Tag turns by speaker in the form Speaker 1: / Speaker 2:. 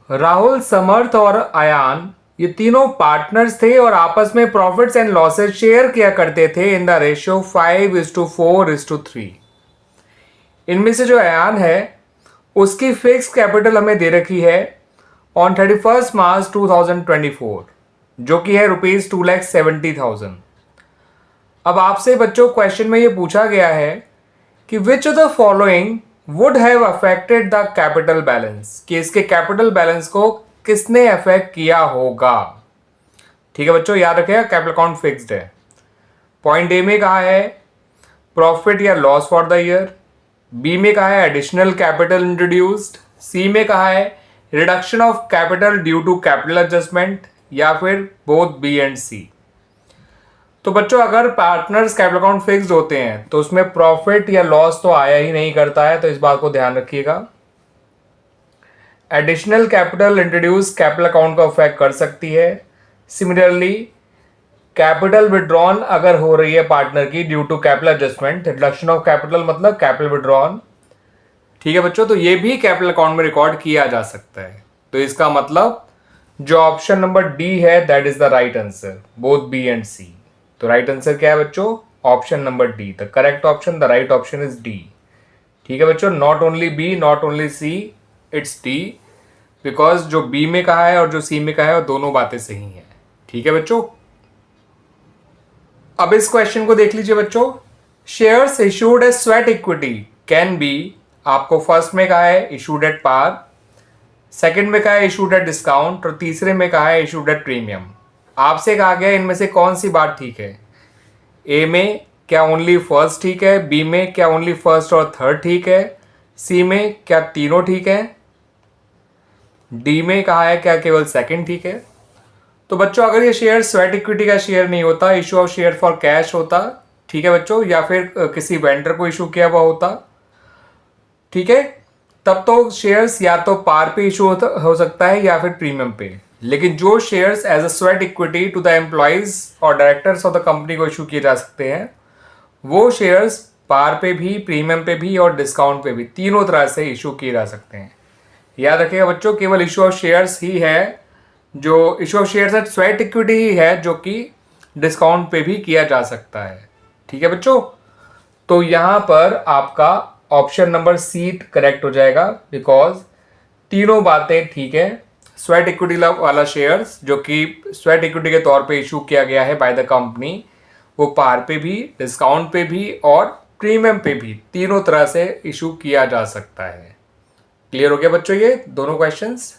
Speaker 1: राहुल, समर्थ और अयान ये तीनों पार्टनर्स थे और आपस में प्रॉफिट्स एंड लॉसेस शेयर किया करते थे इन द रेशियो 5:4:3। इनमें से जो अयान है उसकी फिक्स कैपिटल हमें दे रखी है ऑन 31 मार्च 2024, जो कि है ₹2,70,000। अब आपसे बच्चों क्वेश्चन में ये पूछा गया है कि which of the following would have affected the capital balance, कि इसके कैपिटल बैलेंस को किसने अफेक्ट किया होगा। ठीक है बच्चों, याद रखिएगा कैपिटल अकाउंट फिक्स्ड है। पॉइंट ए में कहा है प्रॉफिट या loss for the year, b में कहा है एडिशनल कैपिटल इंट्रोड्यूस्ड, सी में कहा है reduction of capital due to capital adjustment, या फिर बोथ बी एंड सी। तो बच्चों अगर पार्टनर्स कैपिटल अकाउंट फिक्स्ड होते हैं तो उसमें प्रॉफिट या लॉस तो आया ही नहीं करता है, तो इस बात को ध्यान रखिएगा। Additional capital introduce capital account को अफेक्ट कर सकती है। सिमिलरली कैपिटल विड्रॉन अगर हो रही है पार्टनर की due to capital adjustment, reduction of capital मतलब कैपिटल विड्रॉन। ठीक है बच्चों, तो ये भी कैपिटल अकाउंट में रिकॉर्ड किया जा सकता है। तो इसका मतलब जो ऑप्शन नंबर डी है that is the right answer, both B and C. तो राइट आंसर क्या है बच्चों? Option number D, the correct option, the right option is D. ठीक है बच्चों, not only B, not only C, it's D, because जो B में कहा है और जो सी में कहा है वो दोनों बातें सही हैं। ठीक है बच्चों, अब इस क्वेश्चन को देख लीजिए बच्चों। Shares issued as sweat equity can be, आपको फर्स्ट में कहा है इशूड एट पार, सेकंड में कहा है इशूड एट डिस्काउंट, और तीसरे में कहा है इशूड एट प्रीमियम। आपसे कहा गया इनमें से कौन सी बात ठीक है? ए में क्या ओनली फर्स्ट ठीक है, बी में क्या ओनली फर्स्ट और थर्ड ठीक है, सी में क्या तीनों ठीक है, डी में कहा है क्या केवल सेकंड ठीक है। तो बच्चों अगर ये शेयर स्वेट इक्विटी का शेयर नहीं होता, issue of share for cash होता, ठीक है बच्चों, या फिर किसी वेंडर को इशू किया हुआ होता, ठीक है, तब तो शेयर्स या तो पार पे इशू हो सकता है या फिर प्रीमियम पे। लेकिन जो shares as a sweat equity to the employees और डायरेक्टर्स ऑफ द कंपनी को इशू किए जा सकते हैं, वो शेयर्स पार पे भी, प्रीमियम पे भी और डिस्काउंट पे भी, तीनों तरह से इशू किए जा सकते हैं। याद रखिएगा बच्चों, केवल इशू ऑफ शेयर्स ही है, जो इशू ऑफ शेयर्स है स्वेट इक्विटी ही है जो कि डिस्काउंट पे भी किया जा सकता है। ठीक है बच्चों, तो यहां पर आपका ऑप्शन नंबर सी करेक्ट हो जाएगा, बिकॉज तीनों बातें ठीक है। स्वेट इक्विटी वाला शेयर्स जो कि स्वेट इक्विटी के तौर पे इशू किया गया है बाय द कंपनी, वो पार पे भी, डिस्काउंट पे भी और प्रीमियम पे भी, तीनों तरह से इशू किया जा सकता है। क्लियर हो गया बच्चों ये दोनों क्वेश्चंस?